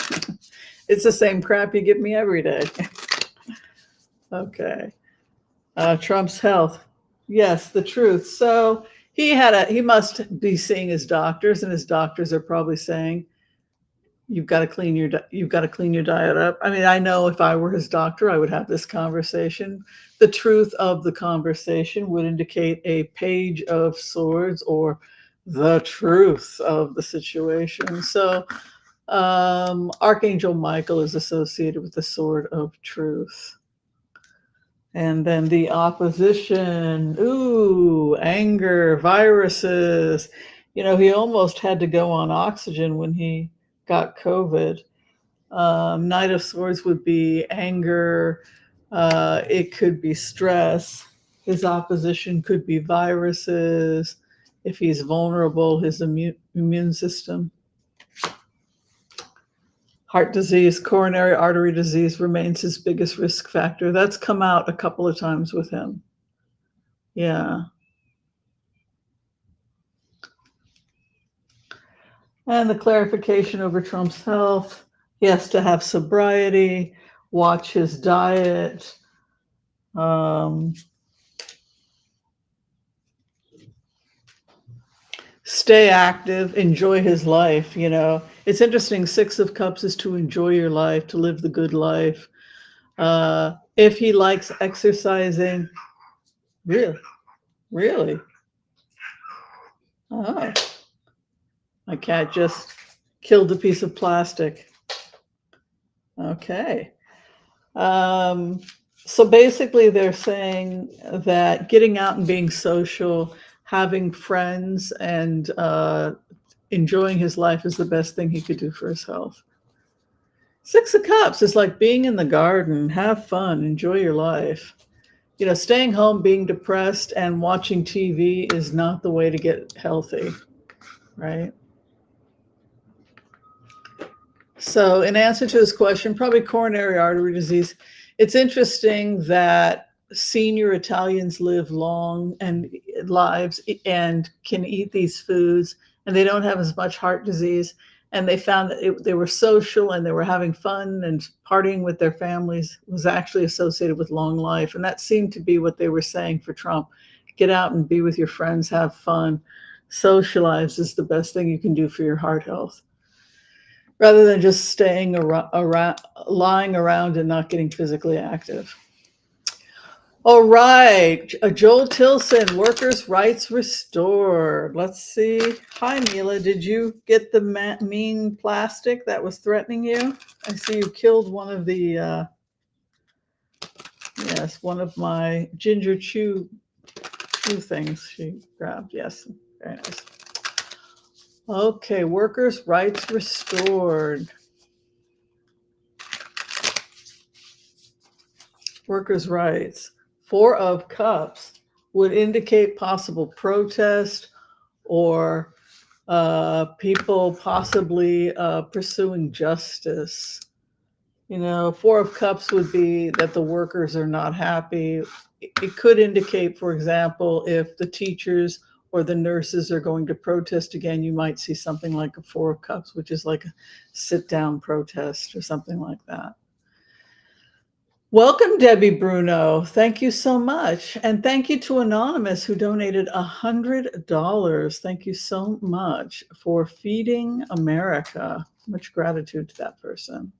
It's the same crap you give me every day. Okay. Trump's health. Yes, the truth. So he must be seeing his doctors, and his doctors are probably saying, you've got to clean your diet up. I mean, I know if I were his doctor, I would have this conversation. The truth of the conversation would indicate a Page of Swords, or the truth of the situation. So Archangel Michael is associated with the Sword of Truth. And then the opposition, anger, viruses. He almost had to go on oxygen when he got COVID. Knight of Swords would be anger. It could be stress. His opposition could be viruses. If he's vulnerable, his immune system. Heart disease, coronary artery disease remains his biggest risk factor. That's come out a couple of times with him. Yeah. And the clarification over Trump's health. He has to have sobriety, watch his diet. stay active, enjoy his life, you know. It's interesting, 6 of Cups is to enjoy your life, to live the good life. If he likes exercising, really, really. Oh, my cat just killed a piece of plastic. Okay. Um, so basically, they're saying that getting out and being social, having friends, and enjoying his life is the best thing he could do for his health. 6 of Cups is like being in the garden, have fun, enjoy your life. You know, staying home, being depressed, and watching TV is not the way to get healthy, right? So, in answer to his question, probably coronary artery disease. It's interesting that senior Italians live long and lives and can eat these foods, and they don't have as much heart disease. And they found that they were social and they were having fun and partying with their families was actually associated with long life. And that seemed to be what they were saying for Trump. Get out and be with your friends, have fun, socialize is the best thing you can do for your heart health rather than just staying around, lying around and not getting physically active. All right, Joel Tilson, workers' rights restored. Let's see. Hi, Mila. Did you get the mean plastic that was threatening you? I see you killed one of the, yes, one of my ginger chew things she grabbed. Yes, very nice. Okay, workers' rights restored. Workers' rights. 4 of Cups would indicate possible protest or people possibly pursuing justice. You know, 4 of Cups would be that the workers are not happy. It could indicate, for example, if the teachers or the nurses are going to protest again, you might see something like a 4 of Cups, which is like a sit down protest or something like that. Welcome, Debbie Bruno. Thank you so much. And thank you to Anonymous who donated $100. Thank you so much for feeding America. Much gratitude to that person.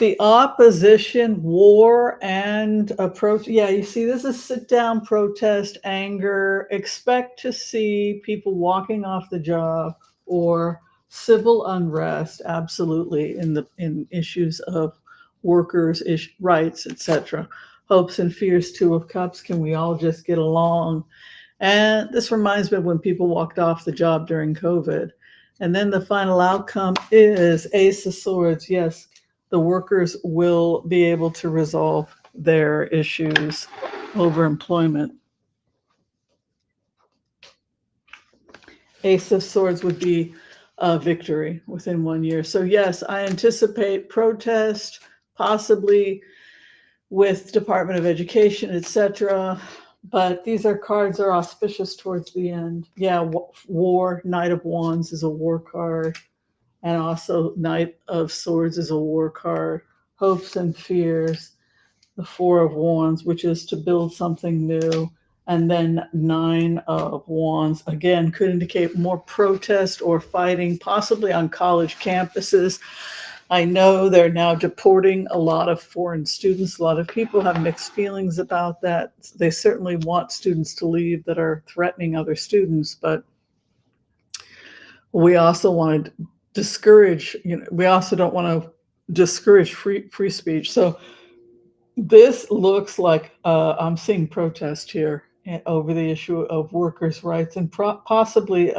The opposition, war, and approach. Yeah, you see, this is sit down protest, anger. Expect to see people walking off the job or civil unrest, absolutely, in issues of workers' rights, etc. Hopes and fears, 2 of Cups. Can we all just get along? And this reminds me of when people walked off the job during COVID. And then the final outcome is Ace of Swords. Yes, the workers will be able to resolve their issues over employment. Ace of Swords would be a victory within 1 year. So yes, I anticipate protest, possibly with Department of Education, etc. But these cards are auspicious towards the end. Yeah, war, Knight of Wands is a war card. And also Knight of Swords is a war card. Hopes and fears, the 4 of Wands, which is to build something new. And then 9 of Wands, again, could indicate more protest or fighting, possibly on college campuses. I know they're now deporting a lot of foreign students. A lot of people have mixed feelings about that. They certainly want students to leave that are threatening other students, but we also want to discourage, we also don't want to discourage free speech. So this looks like I'm seeing protest here over the issue of workers' rights and possibly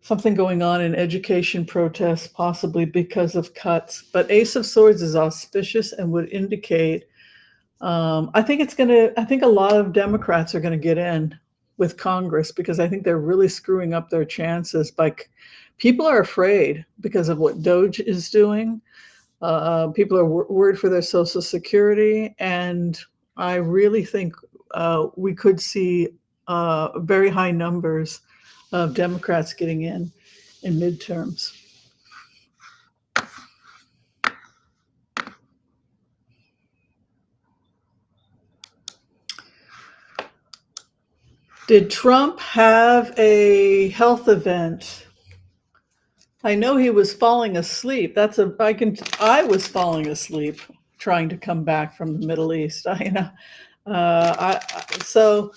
something going on in education protests, possibly because of cuts. But Ace of Swords is auspicious and would indicate, I think a lot of Democrats are going to get in with Congress because I think they're really screwing up their chances. People are afraid because of what Doge is doing. People are worried for their Social Security, and I really think we could see very high numbers of Democrats getting in midterms. Did Trump have a health event? I know he was falling asleep. I was falling asleep trying to come back from the Middle East. So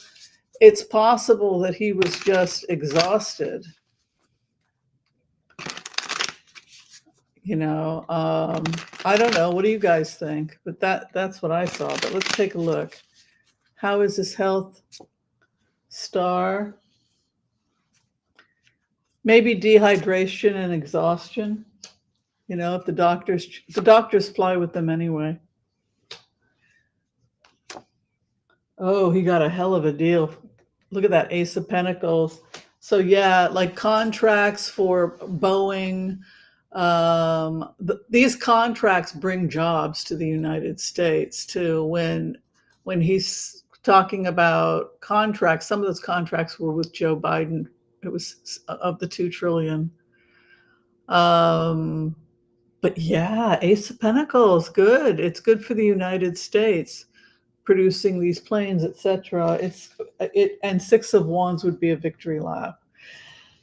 it's possible that he was just exhausted. I don't know. What do you guys think? But that's what I saw. But let's take a look. How is his health? Star. Maybe dehydration and exhaustion. If the doctors fly with them anyway. Oh, he got a hell of a deal. Look at that Ace of Pentacles. So yeah, like contracts for Boeing. These contracts bring jobs to the United States too. When he's talking about contracts, some of those contracts were with Joe Biden. It was of the 2 trillion. But yeah, Ace of Pentacles, good. It's good for the United States, producing these planes, etc. And 6 of Wands would be a victory lap.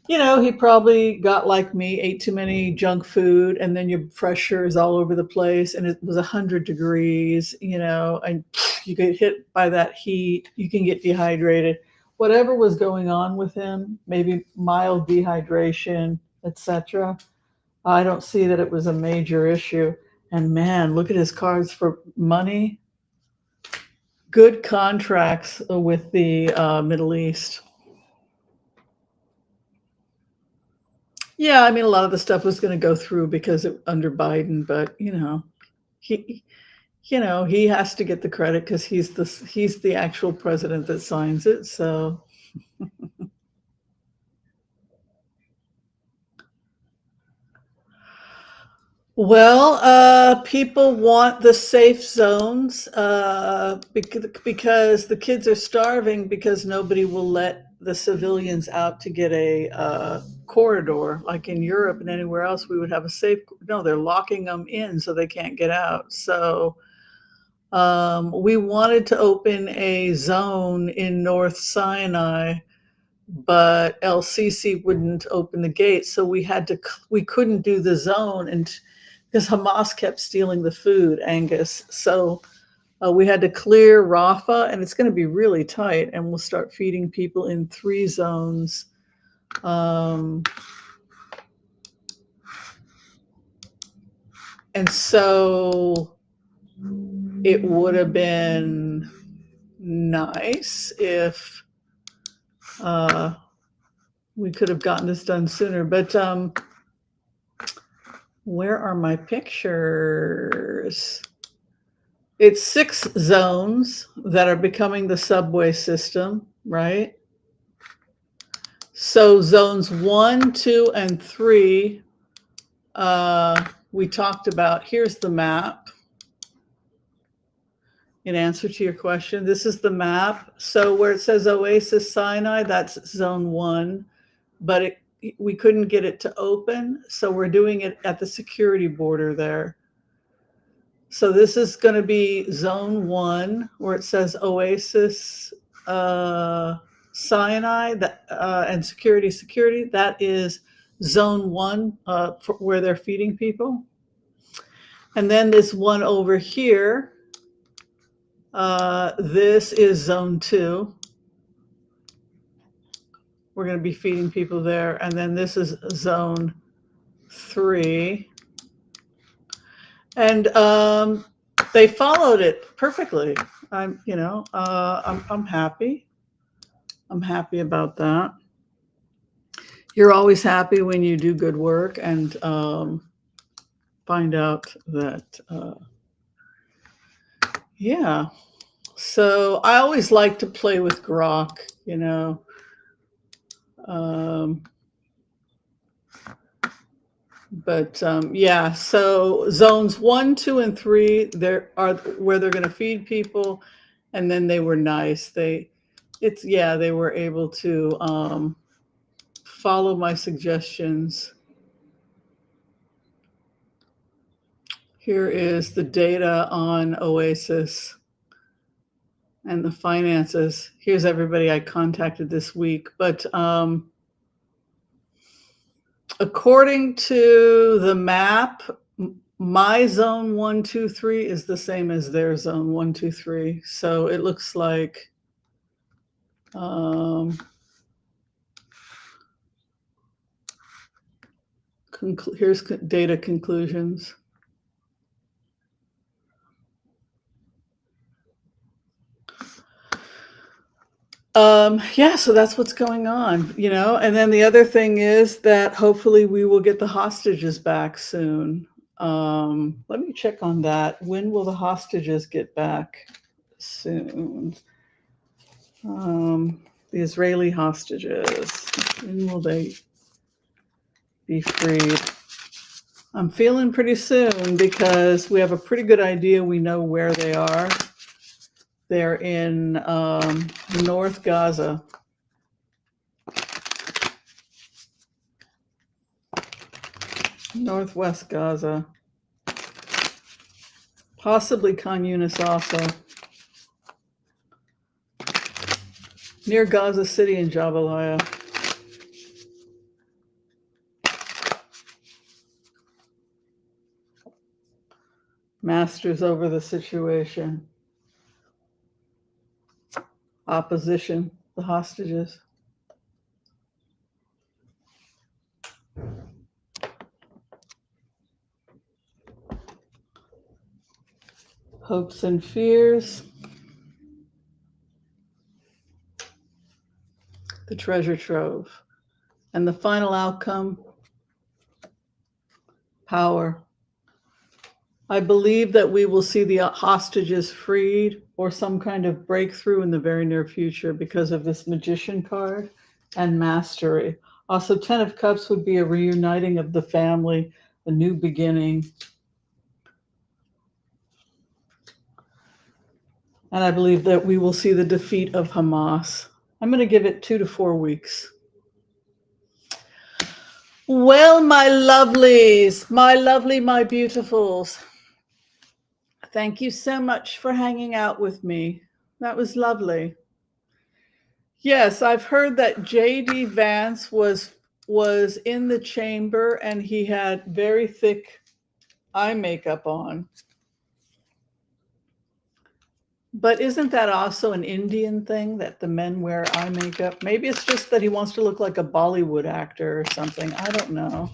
He probably got like me, ate too many junk food, and then your pressure is all over the place, and it was 100 degrees, and you get hit by that heat. You can get dehydrated. Whatever was going on with him, maybe mild dehydration, etc. I don't see that it was a major issue. And man, look at his cards for money. Good contracts with the Middle East. Yeah, I mean, a lot of the stuff was going to go through because under Biden, but he has to get the credit because he's the actual president that signs it. So. Well, people want the safe zones because the kids are starving because nobody will let the civilians out to get a corridor. Like in Europe and anywhere else, we would have a safe. No, they're locking them in so they can't get out. So we wanted to open a zone in North Sinai, but El-Sisi wouldn't open the gate, so we couldn't do the zone, and because Hamas kept stealing the food, Angus. So we had to clear Rafah, and it's going to be really tight, and we'll start feeding people in 3 zones. And so it would have been nice if we could have gotten this done sooner, but where are my pictures? It's 6 zones that are becoming the subway system, right? So zones 1, 2, and 3, we talked about. Here's the map. In answer to your question, this is the map. So where it says Oasis Sinai, that's zone 1, but we couldn't get it to open, so we're doing it at the security border there. So this is going to be zone 1, where it says Oasis Sinai and security. That is zone 1 where they're feeding people. And then this one over here, this is zone 2. We're going to be feeding people there. And then this is zone 3. And they followed it perfectly. I'm happy. I'm happy about that. You're always happy when you do good work and find out that, yeah. So I always like to play with grok, But yeah, so zones 1, 2, and 3 there are where they're going to feed people, and then they were nice. They were able to follow my suggestions. Here is the data on Oasis, and the finances. Here's everybody I contacted this week. But according to the map, my zone 1, 2, 3 is the same as their zone 1, 2, 3. So it looks like here's data conclusions. Yeah, so that's what's going on, you know. And then the other thing is that hopefully we will get the hostages back soon. Let me check on that. When will the hostages get back? Soon. The Israeli hostages. When will they be freed? I'm feeling pretty soon because we have a pretty good idea. We know where they are. They're in North Gaza. Northwest Gaza. Possibly Khan Yunis also. Near Gaza City in Jabalia. Masters over the situation. Opposition, the hostages. Hopes and fears. The treasure trove. And the final outcome, power. I believe that we will see the hostages freed or some kind of breakthrough in the very near future because of this magician card and mastery. Also, 10 of Cups would be a reuniting of the family, a new beginning. And I believe that we will see the defeat of Hamas. I'm going to give it 2 to 4 weeks. Well, my lovelies, my lovely, my beautifuls, thank you so much for hanging out with me. That was lovely. Yes, I've heard that J.D. Vance was in the chamber and he had very thick eye makeup on. But isn't that also an Indian thing that the men wear eye makeup? Maybe it's just that he wants to look like a Bollywood actor or something. I don't know.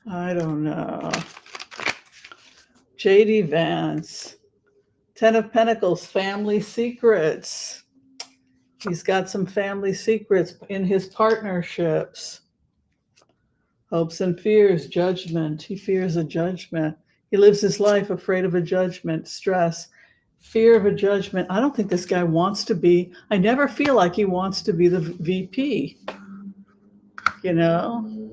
I don't know. J.D. Vance. 10 of Pentacles, family secrets. He's got some family secrets in his partnerships. Hopes and fears, judgment. He fears a judgment. He lives his life afraid of a judgment, stress, fear of a judgment. I don't think this guy wants to be, I never feel like he wants to be the VP, you know?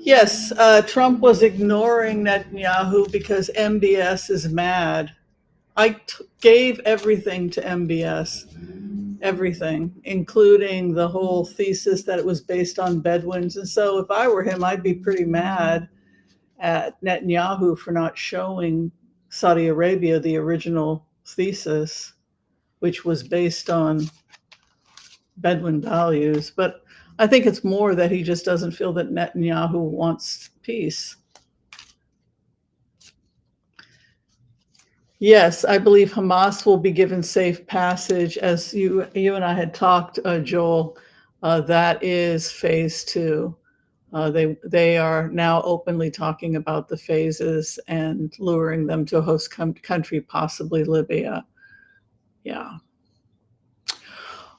Yes, Trump was ignoring Netanyahu because MBS is mad. I gave everything to MBS, everything, including the whole thesis that it was based on Bedouins. And so if I were him, I'd be pretty mad at Netanyahu for not showing Saudi Arabia the original thesis, which was based on Bedouin values. But I think it's more that he just doesn't feel that Netanyahu wants peace. Yes, I believe Hamas will be given safe passage. As you and I had talked, Joel, that is phase 2. They are now openly talking about the phases and luring them to a host country, possibly Libya. Yeah.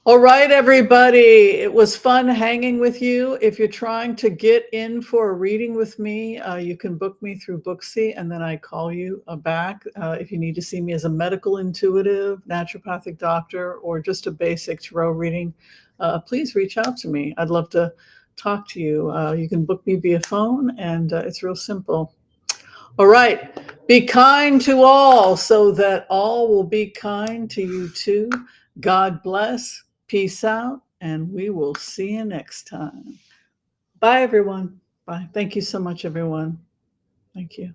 All right, everybody. It was fun hanging with you. If you're trying to get in for a reading with me, you can book me through Booksy, and then I call you back. If you need to see me as a medical intuitive, naturopathic doctor, or just a basic tarot reading, please reach out to me. I'd love to talk to you. You can book me via phone, and it's real simple. All right. Be kind to all so that all will be kind to you too. God bless. Peace out. And we will see you next time. Bye, everyone. Bye. Thank you so much, everyone. Thank you.